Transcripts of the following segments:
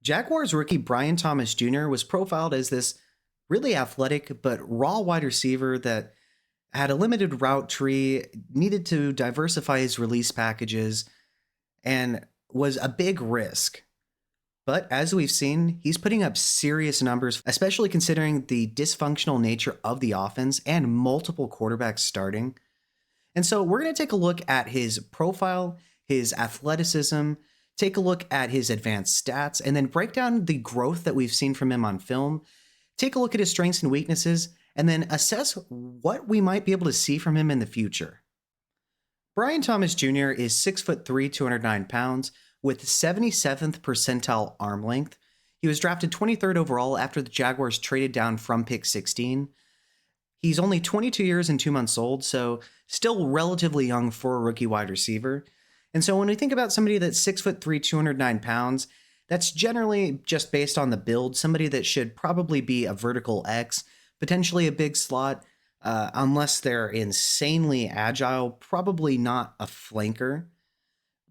Jaguars rookie Brian Thomas Jr. was profiled as this really athletic but raw wide receiver that had a limited route tree, needed to diversify his release packages, and was a big risk. But as we've seen, he's putting up serious numbers, especially considering the dysfunctional nature of the offense and multiple quarterbacks starting. And so we're going to take a look at his profile, his athleticism, take a look at his advanced stats, and then break down the growth that we've seen from him on film, take a look at his strengths and weaknesses, and then assess what we might be able to see from him in the future. Brian Thomas Jr. is 6'3", 209 pounds, with 77th percentile arm length. He was drafted 23rd overall after the Jaguars traded down from pick 16. He's only 22 years and 2 months old, so still relatively young for a rookie wide receiver. And so when we think about somebody that's 6'3", 209 pounds, that's generally just based on the build, somebody that should probably be a vertical X, potentially a big slot, unless they're insanely agile, probably not a flanker.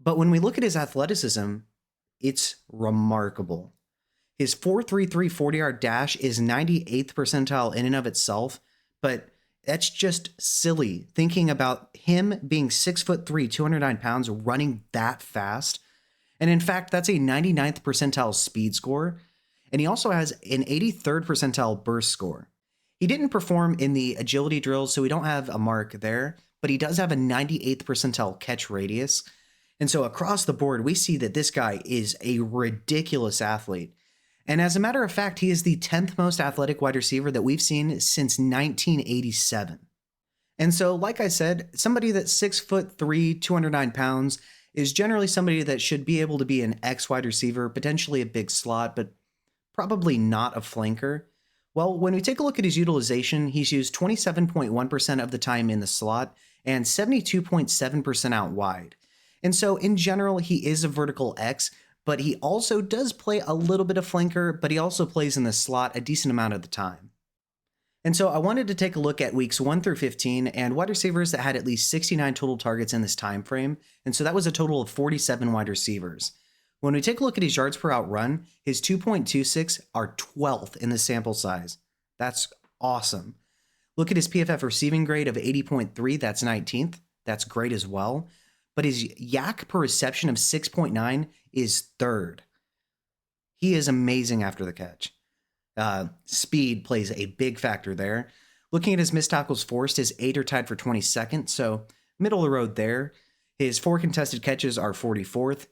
But when we look at his athleticism, it's remarkable. His 4.33 40-yard dash is 98th percentile in and of itself, but that's just silly thinking about him being 6'3", 209 pounds, running that fast. And in fact, that's a 99th percentile speed score. And he also has an 83rd percentile burst score. He didn't perform in the agility drills, so we don't have a mark there, but he does have a 98th percentile catch radius. And so across the board, we see that this guy is a ridiculous athlete. And as a matter of fact, he is the 10th most athletic wide receiver that we've seen since 1987. And so, like I said, somebody that's 6'3", 209 pounds is generally somebody that should be able to be an X wide receiver, potentially a big slot, but probably not a flanker. Well, when we take a look at his utilization, he's used 27.1% of the time in the slot and 72.7% out wide. And so in general, he is a vertical X, but he also does play a little bit of flanker, but he also plays in the slot a decent amount of the time. And so I wanted to take a look at weeks 1 through 15 and wide receivers that had at least 69 total targets in this time frame. And so that was a total of 47 wide receivers. When we take a look at his yards per out run, his 2.26 are 12th in the sample size. That's awesome. Look at his PFF receiving grade of 80.3, that's 19th. That's great as well. But his yak per reception of 6.9 is 3rd. He is amazing after the catch. Speed plays a big factor there. Looking at his missed tackles forced, his 8 are tied for 22nd, so middle of the road there. His 4 contested catches are 44th.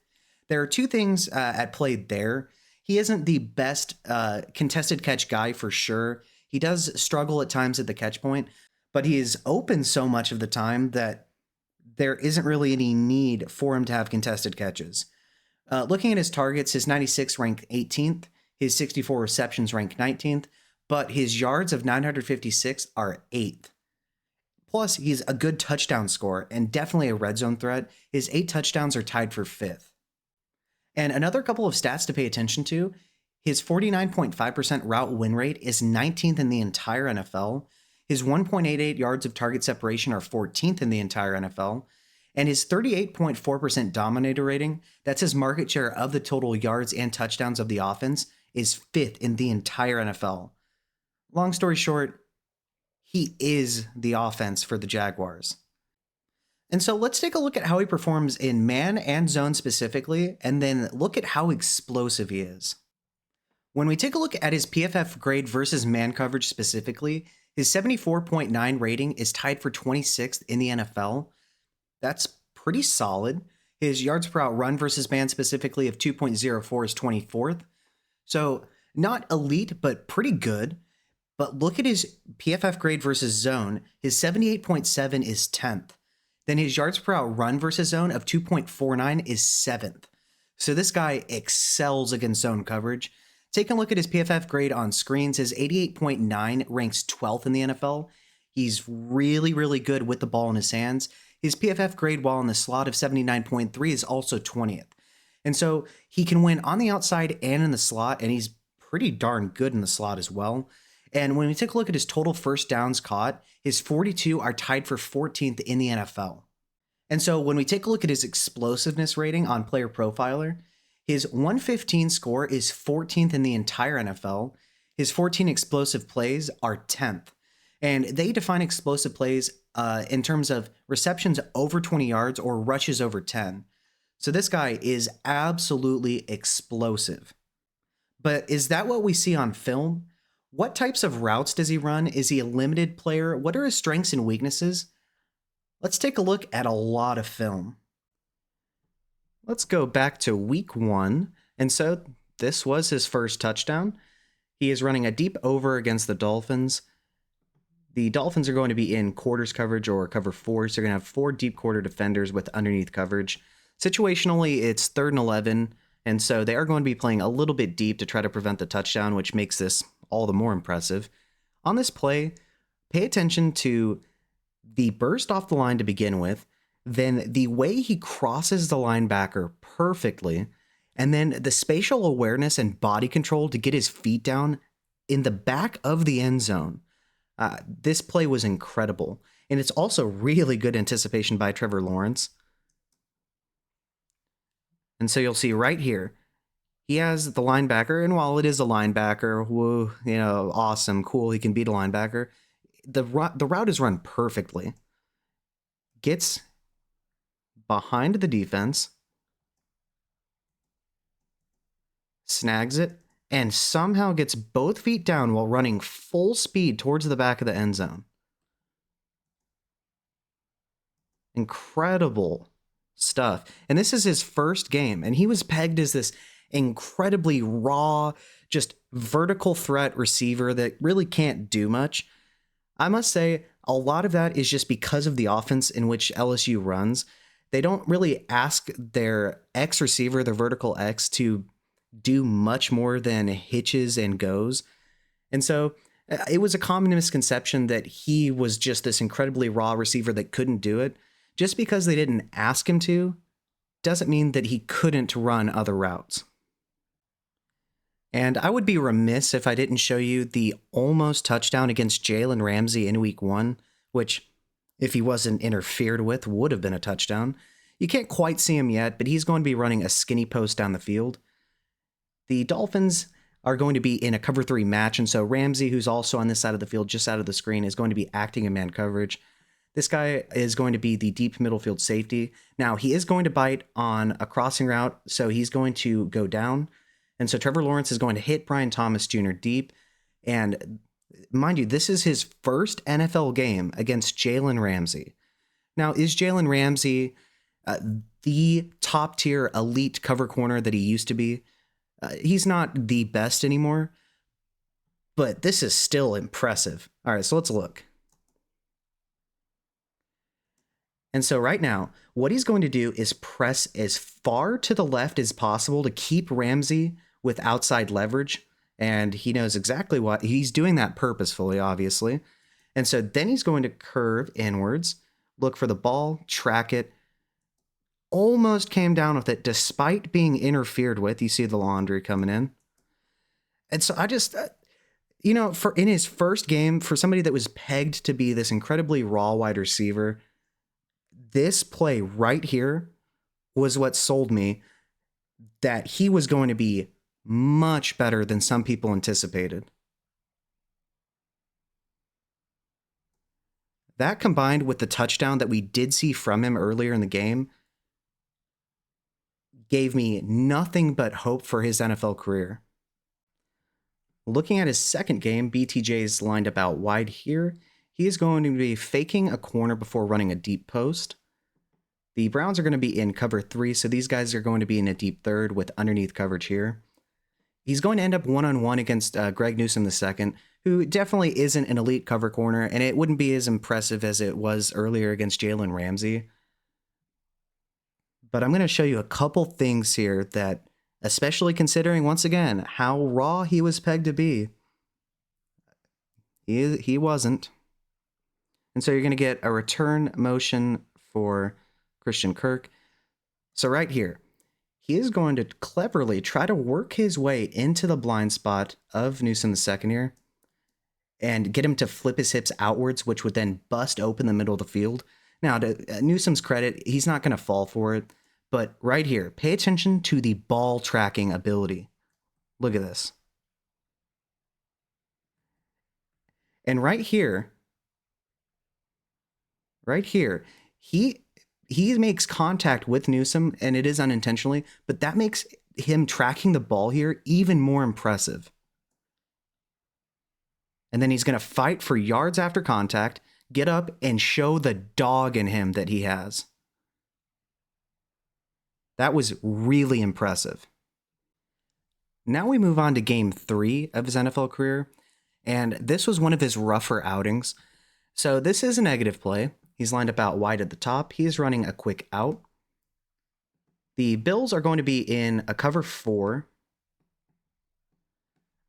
There are two things at play there. He isn't the best contested catch guy for sure. He does struggle at times at the catch point, but he is open so much of the time that there isn't really any need for him to have contested catches. Looking at his targets, his 96 ranked 18th, his 64 receptions ranked 19th, but his yards of 956 are 8th. Plus, he's a good touchdown scorer and definitely a red zone threat. His 8 touchdowns are tied for 5th. And another couple of stats to pay attention to, his 49.5% route win rate is 19th in the entire NFL. His 1.88 yards of target separation are 14th in the entire NFL. And his 38.4% dominator rating, that's his market share of the total yards and touchdowns of the offense, is 5th in the entire NFL. Long story short, he is the offense for the Jaguars. And so let's take a look at how he performs in man and zone specifically, and then look at how explosive he is. When we take a look at his PFF grade versus man coverage specifically, his 74.9 rating is tied for 26th in the NFL. That's pretty solid. His yards per out run versus man specifically of 2.04 is 24th. So not elite, but pretty good. But look at his PFF grade versus zone. His 78.7 is 10th. Then his yards per out run versus zone of 2.49 is 7th. So this guy excels against zone coverage. Taking a look at his PFF grade on screens, his 88.9 ranks 12th in the NFL. He's really, really good with the ball in his hands. His PFF grade while in the slot of 79.3 is also 20th. And so he can win on the outside and in the slot, and he's pretty darn good in the slot as well. And when we take a look at his total first downs caught, his 42 are tied for 14th in the NFL. And so when we take a look at his explosiveness rating on Player Profiler, His 115 score is 14th in the entire NFL. His 14 explosive plays are 10th. And they define explosive plays in terms of receptions over 20 yards or rushes over 10. So this guy is absolutely explosive. But is that what we see on film? What types of routes does he run? Is he a limited player? What are his strengths and weaknesses? Let's take a look at a lot of film. Let's go back to week 1. And so this was his first touchdown. He is running a deep over against the Dolphins. The Dolphins are going to be in quarters coverage or cover 4, so they're going to have 4 deep quarter defenders with underneath coverage. Situationally, it's 3rd and 11, and so they are going to be playing a little bit deep to try to prevent the touchdown, which makes this all the more impressive. On this play, pay attention to the burst off the line to begin with, then the way he crosses the linebacker perfectly, and then the spatial awareness and body control to get his feet down in the back of the end zone. This play was incredible, and it's also really good anticipation by Trevor Lawrence. And so you'll see right here, he has the linebacker, and while it is a linebacker, whoa, awesome, cool, he can beat a linebacker. The route is run perfectly. Gets behind the defense, snags it, and somehow gets both feet down while running full speed towards the back of the end zone. Incredible stuff. And this is his first game, and he was pegged as this incredibly raw, just vertical threat receiver that really can't do much. I must say, a lot of that is just because of the offense in which LSU runs. They don't really ask their X receiver, their vertical X, to do much more than hitches and goes. And so it was a common misconception that he was just this incredibly raw receiver that couldn't do it. Just because they didn't ask him to doesn't mean that he couldn't run other routes. And I would be remiss if I didn't show you the almost touchdown against Jalen Ramsey in week 1, which, if he wasn't interfered with, would have been a touchdown. You can't quite see him yet, but he's going to be running a skinny post down the field. The Dolphins are going to be in a cover 3 match, and so Ramsey, who's also on this side of the field, just out of the screen, is going to be acting in man coverage. This guy is going to be the deep middle field safety. Now, he is going to bite on a crossing route, so he's going to go down. And so Trevor Lawrence is going to hit Brian Thomas Jr. deep. And mind you, this is his first NFL game against Jalen Ramsey. Now, is Jalen Ramsey the top tier elite cover corner that he used to be? He's not the best anymore, but this is still impressive. All right, so let's look. And so right now, what he's going to do is press as far to the left as possible to keep Ramsey with outside leverage. And he knows exactly what he's doing, that purposefully, obviously. And so then he's going to curve inwards, look for the ball, track it. Almost came down with it despite being interfered with. You see the laundry coming in. And so I just, for in his first game, for somebody that was pegged to be this incredibly raw wide receiver, this play right here was what sold me that he was going to be much better than some people anticipated. That combined with the touchdown that we did see from him earlier in the game gave me nothing but hope for his NFL career. Looking at his second game, BTJ's lined up out wide here. He is going to be faking a corner before running a deep post. The Browns are going to be in cover 3, so these guys are going to be in a deep third with underneath coverage here. He's going to end up one-on-one against Greg Newsome II, who definitely isn't an elite cover corner, and it wouldn't be as impressive as it was earlier against Jalen Ramsey. But I'm going to show you a couple things here that, especially considering, once again, how raw he was pegged to be, he wasn't. And so you're going to get a return motion for Christian Kirk. So right here, he is going to cleverly try to work his way into the blind spot of Newsome II here and get him to flip his hips outwards, which would then bust open the middle of the field. Now, to Newsome's credit, he's not going to fall for it, But right here, pay attention to the ball tracking ability. Look at this. And right here, he makes contact with Newsom, and it is unintentionally, but that makes him tracking the ball here even more impressive. And then he's going to fight for yards after contact, get up, and show the dog in him that he has. That was really impressive. Now we move on to game 3 of his NFL career, and this was one of his rougher outings. So this is a negative play. He's lined up out wide at the top. He's running a quick out. The Bills are going to be in a cover 4,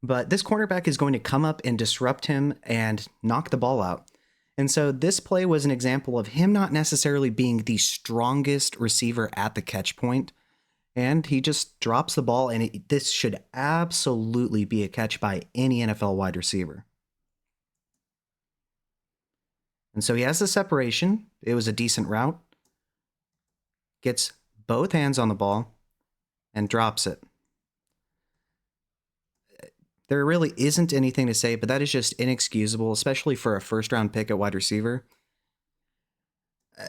but this cornerback is going to come up and disrupt him and knock the ball out. And so this play was an example of him not necessarily being the strongest receiver at the catch point, and he just drops the ball, and this should absolutely be a catch by any NFL wide receiver. And so he has the separation. It was a decent route. Gets both hands on the ball and drops it. There really isn't anything to say, but that is just inexcusable, especially for a first-round pick at wide receiver.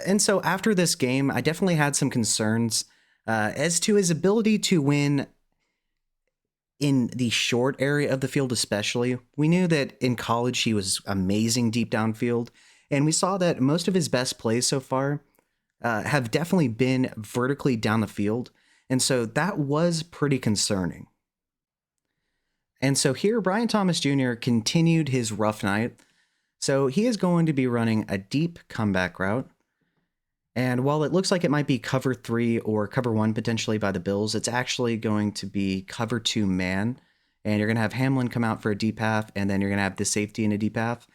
And so after this game, I definitely had some concerns as to his ability to win in the short area of the field especially. We knew that in college he was amazing deep downfield, and we saw that most of his best plays so far have definitely been vertically down the field, and so that was pretty concerning. And so here, Brian Thomas Jr. continued his rough night. So he is going to be running a deep comeback route. And while it looks like it might be cover 3 or cover 1 potentially by the Bills, it's actually going to be cover 2 man. And you're going to have Hamlin come out for a deep half, and then you're going to have the safety in a deep half.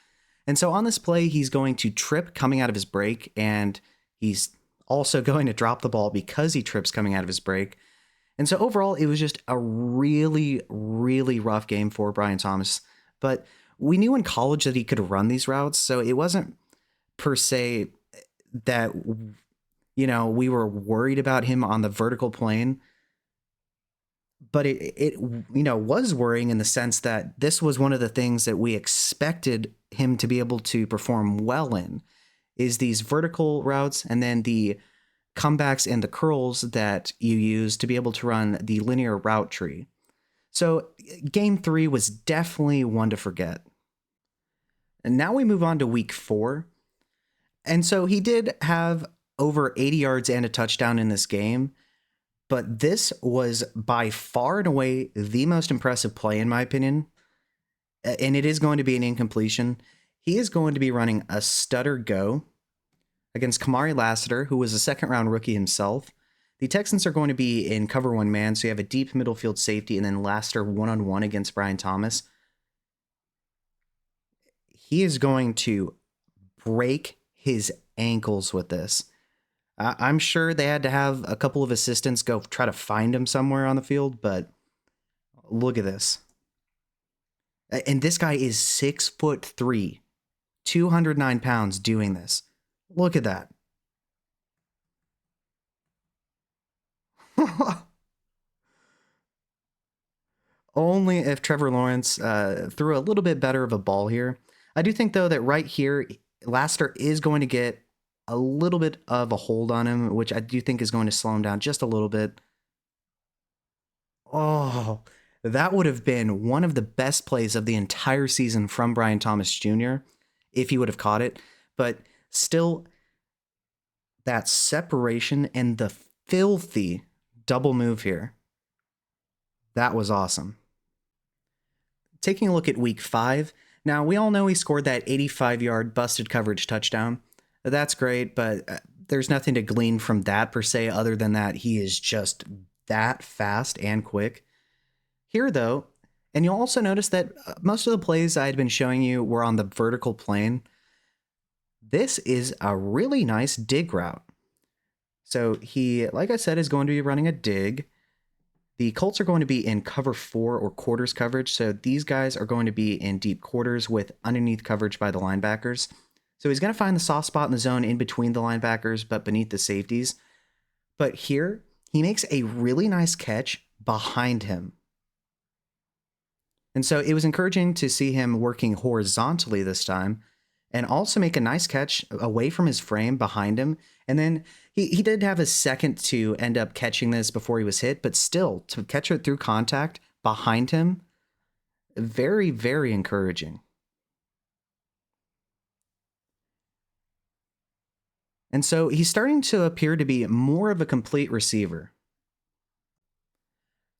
And so on this play, he's going to trip coming out of his break, and he's also going to drop the ball because he trips coming out of his break. And so overall, it was just a really, really rough game for Brian Thomas. But we knew in college that he could run these routes, so it wasn't per se that, we were worried about him on the vertical plane. But it was worrying in the sense that this was one of the things that we expected him to be able to perform well in, is these vertical routes and then the comebacks and the curls that you use to be able to run the linear route tree. So game 3 was definitely one to forget. And now we move on to week 4. And so he did have over 80 yards and a touchdown in this game, but this was by far and away the most impressive play in my opinion. And it is going to be an incompletion. He is going to be running a stutter go against Kamari Lassiter, who was a second-round rookie himself. The Texans are going to be in cover 1 man, so you have a deep middle field safety, and then Lassiter one-on-one against Brian Thomas. He is going to break his ankles with this. I'm sure they had to have a couple of assistants go try to find him somewhere on the field, but look at this. And this guy is 6'3", 209 pounds doing this. Look at that. Only if Trevor Lawrence threw a little bit better of a ball here. I do think, though, that right here, Lassiter is going to get a little bit of a hold on him, which I do think is going to slow him down just a little bit. Oh, that would have been one of the best plays of the entire season from Brian Thomas Jr. if he would have caught it. But still, that separation and the filthy double move here, that was awesome. Taking a look at week 5. Now, we all know he scored that 85-yard busted coverage touchdown. That's great, but there's nothing to glean from that per se, other than that he is just that fast and quick. Here, though, and you'll also notice that most of the plays I had been showing you were on the vertical plane. This is a really nice dig route. So he, like I said, is going to be running a dig. The Colts are going to be in cover 4 or quarters coverage. So these guys are going to be in deep quarters with underneath coverage by the linebackers. So he's going to find the soft spot in the zone in between the linebackers, but beneath the safeties. But here, he makes a really nice catch behind him. And so it was encouraging to see him working horizontally this time and also make a nice catch away from his frame behind him. And then he did have a second to end up catching this before he was hit, but still to catch it through contact behind him, very, very encouraging. And so he's starting to appear to be more of a complete receiver.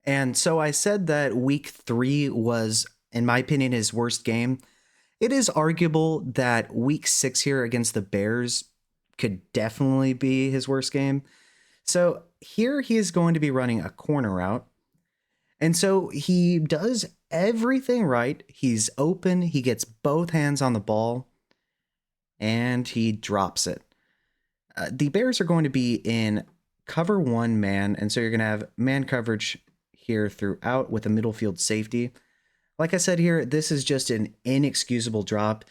And so I said that week 3 was, in my opinion, his worst game. It is arguable that week 6 here against the Bears could definitely be his worst game. So here he is going to be running a corner route. And so he does everything right. He's open, he gets both hands on the ball, and he drops it. The Bears are going to be in cover 1 man, and so you're going to have man coverage here throughout with a middle field safety. Like I said here, this is just an inexcusable drop.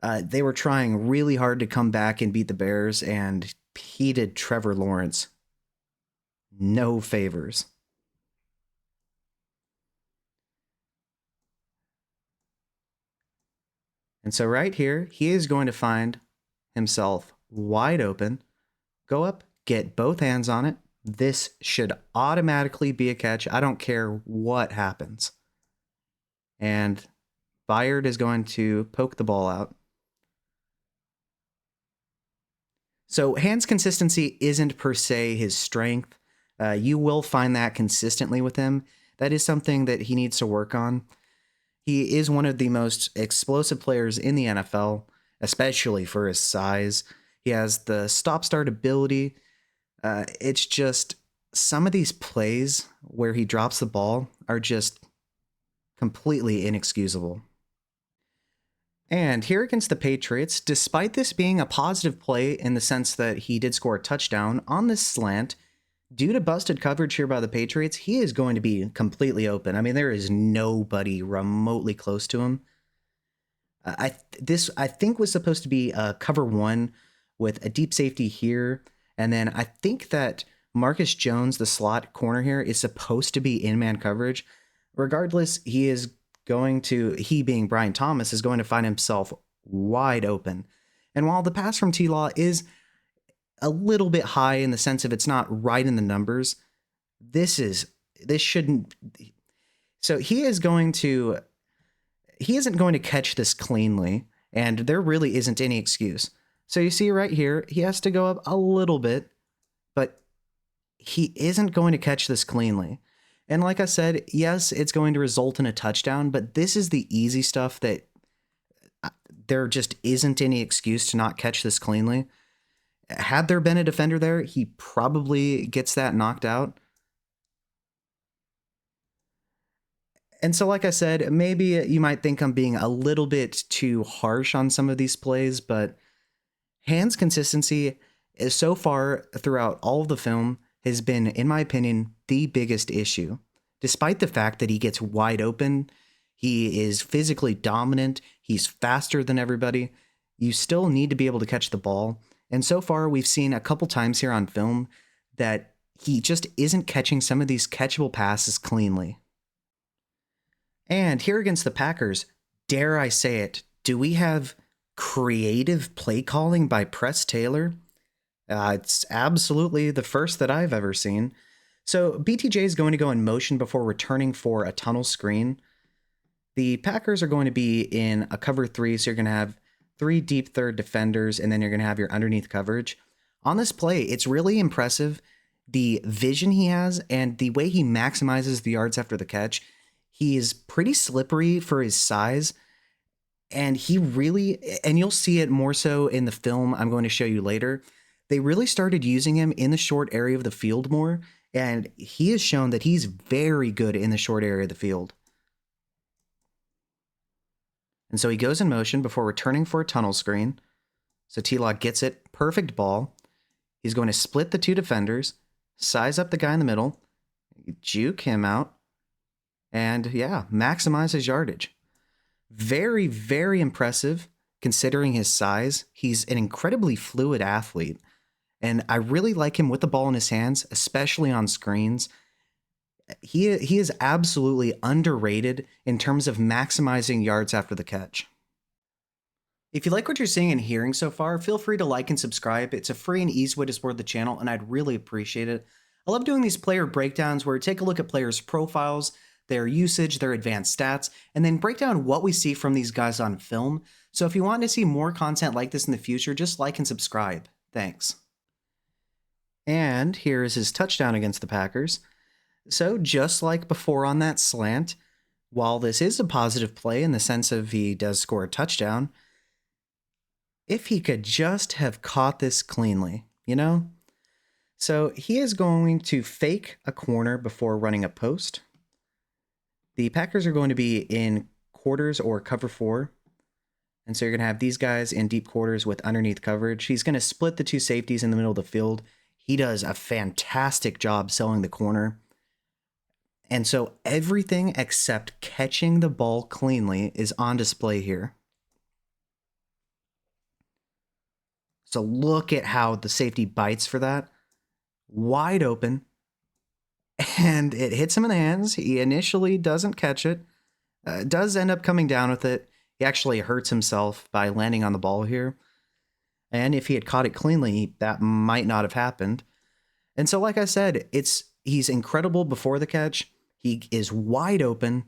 They were trying really hard to come back and beat the Bears, and he did Trevor Lawrence no favors. And so right here, he is going to find himself wide open, go up, get both hands on it. This should automatically be a catch. I don't care what happens. And Byard is going to poke the ball out. So hands consistency isn't per se his strength. You will find that consistently with him. That is something that he needs to work on. He is one of the most explosive players in the NFL, especially for his size. He has the stop-start ability. It's just some of these plays where he drops the ball are just completely inexcusable. And here against the Patriots, despite this being a positive play in the sense that he did score a touchdown on this slant, due to busted coverage here by the Patriots, he is going to be completely open. I mean, there is nobody remotely close to him. I think was supposed to be a cover 1 with a deep safety here. And then I think that Marcus Jones, the slot corner here, is supposed to be in man coverage. Regardless, he being Brian Thomas, is going to find himself wide open. And while the pass from T-Law is a little bit high in the sense of it's not right in the numbers, this shouldn't. So he isn't going to catch this cleanly, and there really isn't any excuse. So you see right here, he has to go up a little bit, but he isn't going to catch this cleanly. And like I said, yes, it's going to result in a touchdown, but this is the easy stuff that there just isn't any excuse to not catch this cleanly. Had there been a defender there, he probably gets that knocked out. And so, like I said, maybe you might think I'm being a little bit too harsh on some of these plays, but hands consistency is so far throughout all of the film has been, in my opinion, the biggest issue. Despite the fact that he gets wide open, he is physically dominant, he's faster than everybody, you still need to be able to catch the ball. And so far, we've seen a couple times here on film that he just isn't catching some of these catchable passes cleanly. And here against the Packers, dare I say it, do we have creative play calling by Press Taylor? It's absolutely the first that I've ever seen. So BTJ is going to go in motion before returning for a tunnel screen. The Packers are going to be in a cover 3, so you're going to have 3 deep third defenders, and then you're going to have your underneath coverage. On this play, it's really impressive, the vision he has and the way he maximizes the yards after the catch. He is pretty slippery for his size, and you'll see it more so in the film I'm going to show you later. They really started using him in the short area of the field more, and he has shown that he's very good in the short area of the field. And so he goes in motion before returning for a tunnel screen. So T-Law gets it, perfect ball. He's going to split the 2 defenders, size up the guy in the middle, juke him out, and maximize his yardage. Very, very impressive considering his size. He's an incredibly fluid athlete. And I really like him with the ball in his hands, especially on screens. He is absolutely underrated in terms of maximizing yards after the catch. If you like what you're seeing and hearing so far, feel free to like and subscribe. It's a free and easy way to support the channel, and I'd really appreciate it. I love doing these player breakdowns where we take a look at players' profiles, their usage, their advanced stats, and then break down what we see from these guys on film. So if you want to see more content like this in the future, just like and subscribe. Thanks. And here is his touchdown against the Packers. So just like before on that slant, while this is a positive play in the sense of he does score a touchdown, if he could just have caught this cleanly, you know? So he is going to fake a corner before running a post. The Packers are going to be in quarters or cover 4. And so you're going to have these guys in deep quarters with underneath coverage. He's going to split the two safeties in the middle of the field. He does a fantastic job selling the corner. And so everything except catching the ball cleanly is on display here. So look at how the safety bites for that. Wide open. And it hits him in the hands. He initially doesn't catch it. Does end up coming down with it. He actually hurts himself by landing on the ball here. And if he had caught it cleanly, that might not have happened. And so, like I said, he's incredible before the catch. He is wide open.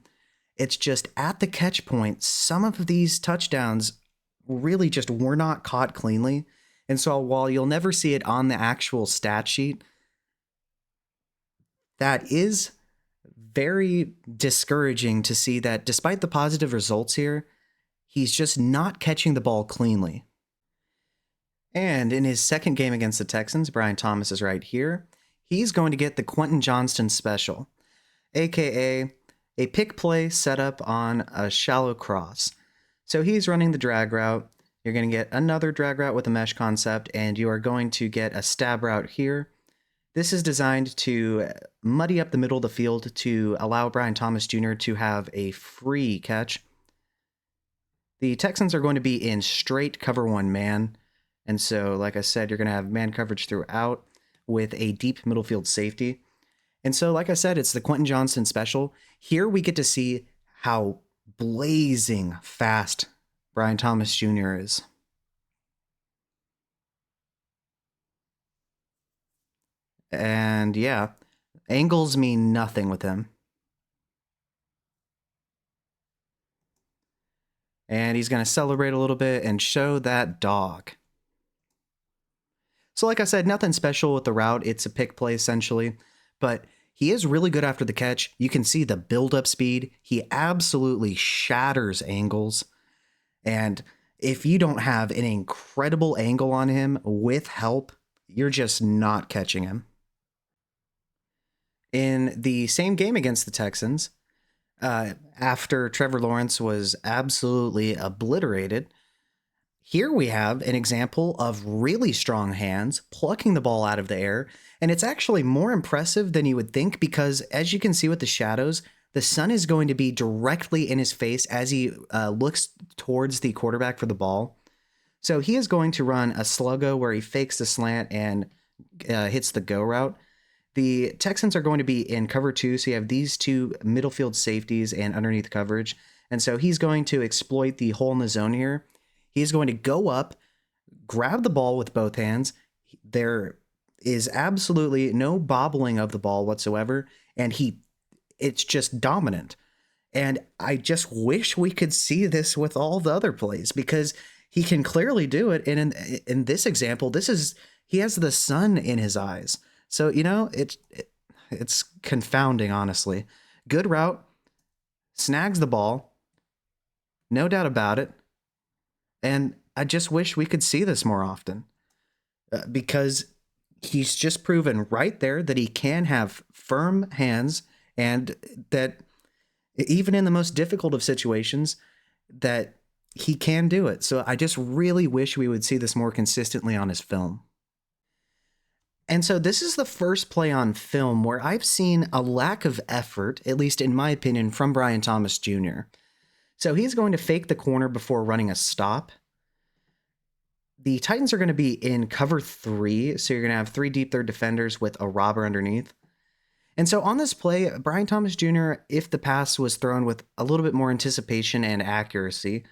It's just at the catch point, some of these touchdowns really just were not caught cleanly. And so while you'll never see it on the actual stat sheet, that is very discouraging to see that despite the positive results here, he's just not catching the ball cleanly. And in his second game against the Texans, Brian Thomas is right here. He's going to get the Quentin Johnston special, aka a pick play set up on a shallow cross. So he's running the drag route. You're going to get another drag route with a mesh concept, and you are going to get a stab route here. This is designed to muddy up the middle of the field to allow Brian Thomas Jr. to have a free catch. The Texans are going to be in straight cover 1 man. And so, like I said, you're going to have man coverage throughout with a deep middle field safety. And so, like I said, it's the Quentin Johnston special. Here we get to see how blazing fast Brian Thomas Jr. is. And yeah, angles mean nothing with him. And he's going to celebrate a little bit and show that dog. So like I said, nothing special with the route. It's a pick play essentially, but he is really good after the catch. You can see the build-up speed. He absolutely shatters angles. And if you don't have an incredible angle on him with help, you're just not catching him. In the same game against the Texans, after Trevor Lawrence was absolutely obliterated, here we have an example of really strong hands plucking the ball out of the air. And it's actually more impressive than you would think because, as you can see with the shadows, the sun is going to be directly in his face as he looks towards the quarterback for the ball. So he is going to run a sluggo where he fakes the slant and hits the go route. The Texans are going to be in cover 2, so you have these two middle field safeties and underneath coverage. And so he's going to exploit the hole in the zone here. He's going to go up, grab the ball with both hands. There is absolutely no bobbling of the ball whatsoever, and it's just dominant. And I just wish we could see this with all the other plays because he can clearly do it. And in this example, he has the sun in his eyes. So, you know, it's confounding, honestly. Good route, snags the ball, no doubt about it. And I just wish we could see this more often because he's just proven right there that he can have firm hands and that even in the most difficult of situations that he can do it. So I just really wish we would see this more consistently on his film. And so this is the first play on film where I've seen a lack of effort, at least in my opinion, from Brian Thomas Jr. So he's going to fake the corner before running a stop. The Titans are going to be in cover 3, so you're going to have 3 deep third defenders with a robber underneath. And so on this play, Brian Thomas Jr., if the pass was thrown with a little bit more anticipation and accuracy,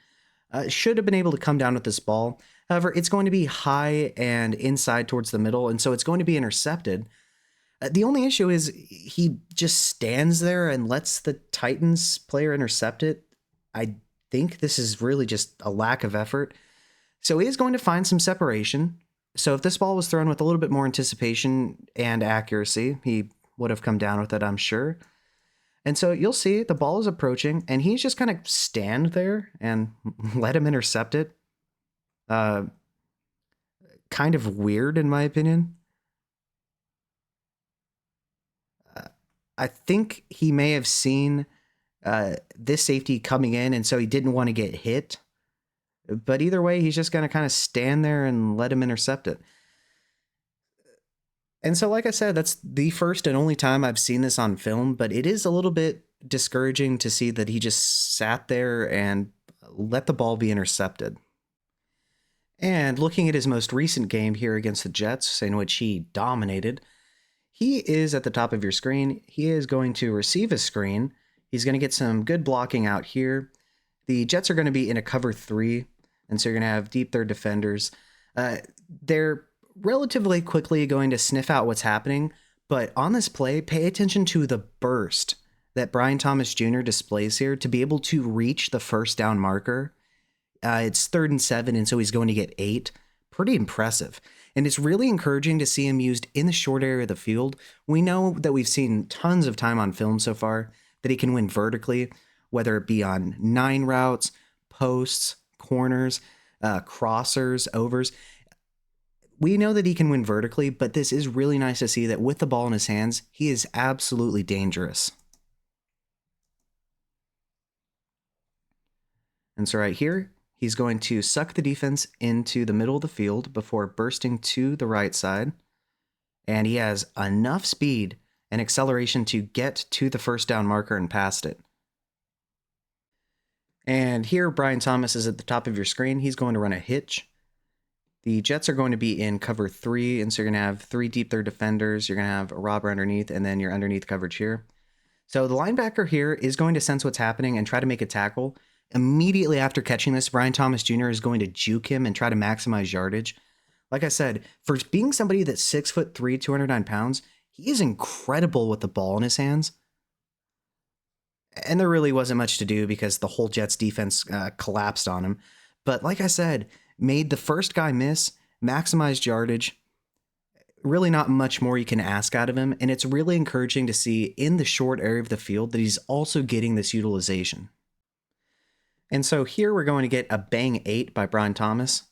should have been able to come down with this ball. However, it's going to be high and inside towards the middle, and so it's going to be intercepted. The only issue is he just stands there and lets the Titans player intercept it. I think this is really just a lack of effort. So he is going to find some separation. So if this ball was thrown with a little bit more anticipation and accuracy, he would have come down with it, I'm sure. And so you'll see the ball is approaching, and he's just kind of stand there and let him intercept it. Kind of weird, in my opinion. I think he may have seen this safety coming in, and so he didn't want to get hit. But either way, he's just going to kind of stand there and let him intercept it. And so, like I said, that's the first and only time I've seen this on film, but it is a little bit discouraging to see that he just sat there and let the ball be intercepted. And looking at his most recent game here against the Jets, in which he dominated, he is at the top of your screen. He is going to receive a screen. He's going to get some good blocking out here. The Jets are going to be in a cover 3, and so you're going to have deep third defenders. They're relatively quickly going to sniff out what's happening, but on this play, pay attention to the burst that Brian Thomas Jr. displays here to be able to reach the first down marker. It's 3rd and 7, and so he's going to get 8. Pretty impressive. And it's really encouraging to see him used in the short area of the field. We know that we've seen tons of time on film so far that he can win vertically, whether it be on 9 routes, posts, corners, crossers, overs. We know that he can win vertically, but this is really nice to see that with the ball in his hands, he is absolutely dangerous. And so right here, he's going to suck the defense into the middle of the field before bursting to the right side. And he has enough speed and acceleration to get to the first down marker and past it. And here, Brian Thomas is at the top of your screen. He's going to run a hitch. The Jets are going to be in cover 3, and so you're going to have 3 deep third defenders. You're going to have a robber underneath, and then your underneath coverage here. So the linebacker here is going to sense what's happening and try to make a tackle. Immediately after catching this, Brian Thomas Jr. is going to juke him and try to maximize yardage. Like I said, for being somebody that's 6'3", 209 pounds, he is incredible with the ball in his hands. And there really wasn't much to do because the whole Jets defense collapsed on him. But like I said, made the first guy miss, maximized yardage. Really not much more you can ask out of him. And it's really encouraging to see in the short area of the field that he's also getting this utilization. And so here we're going to get a bang 8 by Brian Thomas.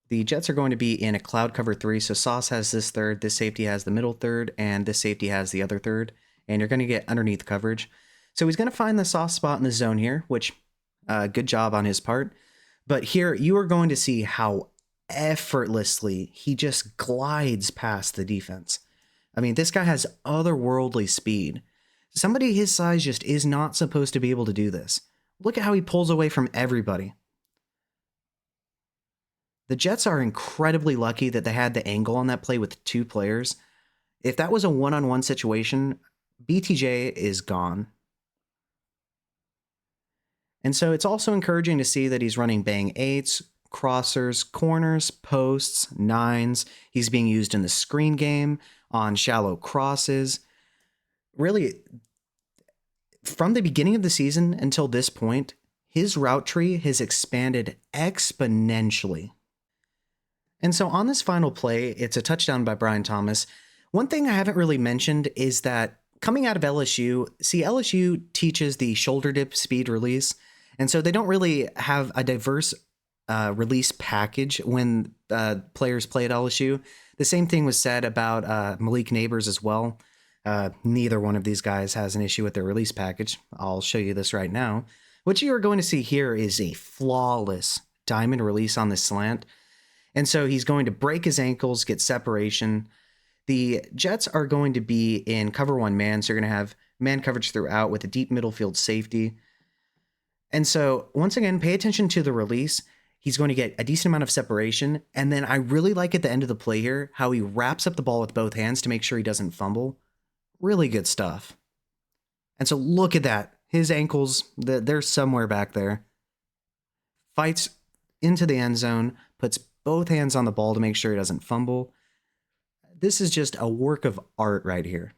The Jets are going to be in a cloud cover 3. So Sauce has this third, this safety has the middle third, and this safety has the other third. And you're going to get underneath coverage. So he's going to find the soft spot in the zone here, which good job on his part. But here you are going to see how effortlessly he just glides past the defense. I mean, this guy has otherworldly speed. Somebody his size just is not supposed to be able to do this. Look at how he pulls away from everybody. The Jets are incredibly lucky that they had the angle on that play with 2 players. If that was a one-on-one situation, BTJ is gone. And so it's also encouraging to see that he's running bang 8s, crossers, corners, posts, 9s. He's being used in the screen game, on shallow crosses. Really, from the beginning of the season until this point, his route tree has expanded exponentially. And so on this final play, it's a touchdown by Brian Thomas. One thing I haven't really mentioned is that coming out of LSU, LSU teaches the shoulder dip speed release. And so they don't really have a diverse release package when players play at LSU. The same thing was said about Malik Neighbors as well. Neither one of these guys has an issue with their release package. I'll show you this right now. What you are going to see here is a flawless diamond release on this slant. And so he's going to break his ankles, get separation. The Jets are going to be in cover 1 man, so you're going to have man coverage throughout with a deep middle field safety. And so, once again, pay attention to the release. He's going to get a decent amount of separation. And then I really like at the end of the play here how he wraps up the ball with both hands to make sure he doesn't fumble. Really good stuff. And so look at that. His ankles, they're somewhere back there. Fights into the end zone, puts both hands on the ball to make sure he doesn't fumble. This is just a work of art right here.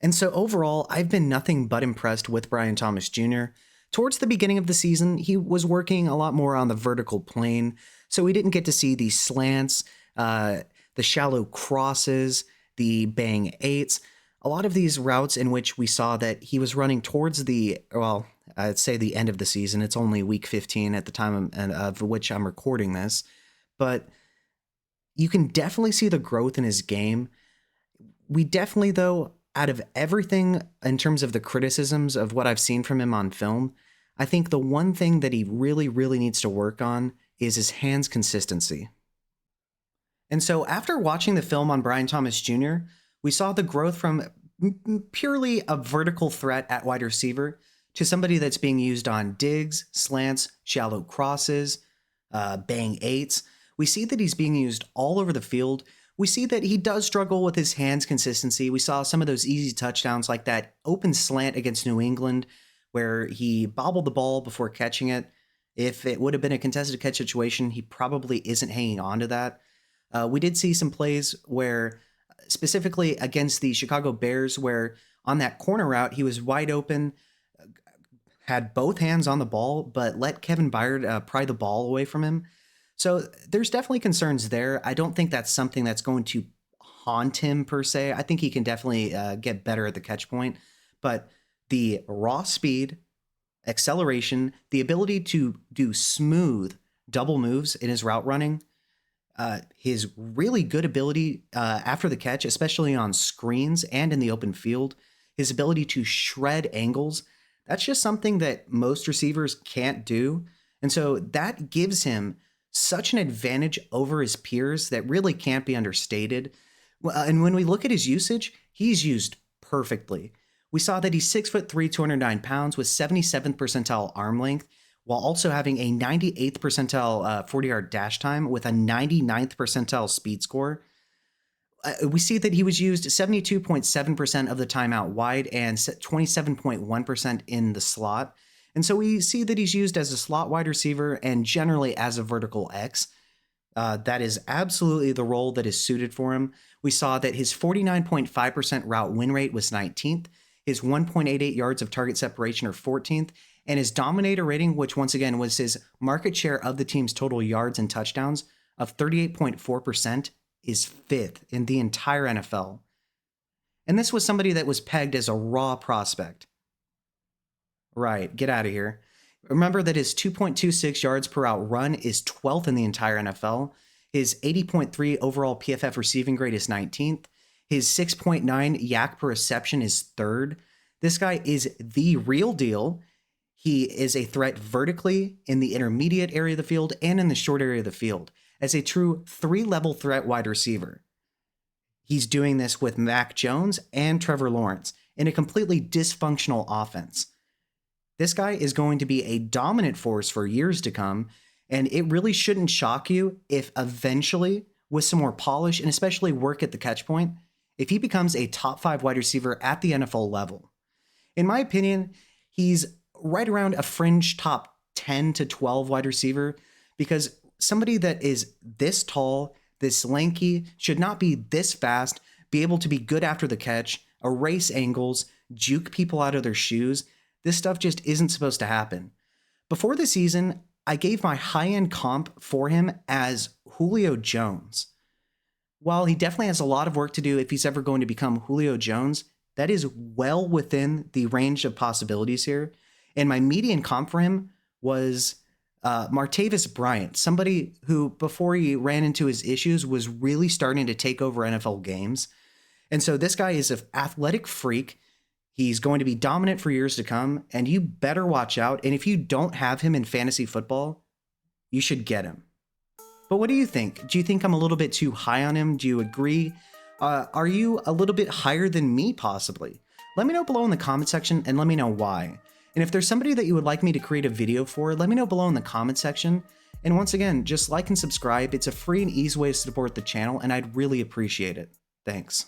And so overall, I've been nothing but impressed with Brian Thomas Jr. Towards the beginning of the season, he was working a lot more on the vertical plane, so we didn't get to see these slants, the shallow crosses, the bang eights, a lot of these routes in which we saw that he was running towards well, I'd say the end of the season. It's only week 15 at the time of which I'm recording this, but you can definitely see the growth in his game. We definitely, though, out of everything in terms of the criticisms of what I've seen from him on film, I think the one thing that he really, really needs to work on is his hands consistency. And so after watching the film on Brian Thomas Jr., we saw the growth from purely a vertical threat at wide receiver to somebody that's being used on digs, slants, shallow crosses, bang eights. We see that he's being used all over the field. We see that he does struggle with his hands consistency. We saw some of those easy touchdowns like that open slant against New England where he bobbled the ball before catching it. If it would have been a contested catch situation, he probably isn't hanging on to that. We did see some plays where, specifically against the Chicago Bears, where on that corner route, he was wide open, had both hands on the ball, but let Kevin Byard pry the ball away from him. So there's definitely concerns there. I don't think that's something that's going to haunt him per se. I think he can definitely get better at the catch point. But the raw speed, acceleration, the ability to do smooth double moves in his route running, his really good ability after the catch, especially on screens and in the open field, his ability to shred angles, that's just something that most receivers can't do. And so that gives him such an advantage over his peers that really can't be understated. And when we look at his usage, he's used perfectly. We saw that he's 6'3", 209 pounds with 77th percentile arm length, while also having a 98th percentile 40-yard dash time with a 99th percentile speed score. We see that he was used 72.7% of the time out wide and 27.1% in the slot. And so we see that he's used as a slot wide receiver and generally as a vertical X. That is absolutely the role that is suited for him. We saw that his 49.5% route win rate was 19th, his 1.88 yards of target separation are 14th, and his dominator rating, which once again was his market share of the team's total yards and touchdowns of 38.4%, is 5th in the entire NFL. And this was somebody that was pegged as a raw prospect. Right, get out of here. Remember that his 2.26 yards per route run is 12th in the entire NFL. His 80.3 overall PFF receiving grade is 19th. His 6.9 yak per reception is 3rd. This guy is the real deal. He is a threat vertically in the intermediate area of the field and in the short area of the field as a true 3-level threat wide receiver. He's doing this with Mac Jones and Trevor Lawrence in a completely dysfunctional offense. This guy is going to be a dominant force for years to come, and it really shouldn't shock you if eventually, with some more polish and especially work at the catch point, if he becomes a top 5 wide receiver at the NFL level. In my opinion, he's right around a fringe top 10 to 12 wide receiver because somebody that is this tall, this lanky, should not be this fast, be able to be good after the catch, erase angles, juke people out of their shoes. This stuff just isn't supposed to happen. Before the season, I gave my high-end comp for him as Julio Jones. While he definitely has a lot of work to do if he's ever going to become Julio Jones, that is well within the range of possibilities here. And my median comp for him was Martavis Bryant, somebody who, before he ran into his issues, was really starting to take over NFL games. And so this guy is an athletic freak. He's going to be dominant for years to come, and you better watch out. And if you don't have him in fantasy football, you should get him. But what do you think? Do you think I'm a little bit too high on him? Do you agree? Are you a little bit higher than me, possibly? Let me know below in the comment section and let me know why. And if there's somebody that you would like me to create a video for, let me know below in the comment section. And once again, just like and subscribe. It's a free and easy way to support the channel, and I'd really appreciate it. Thanks.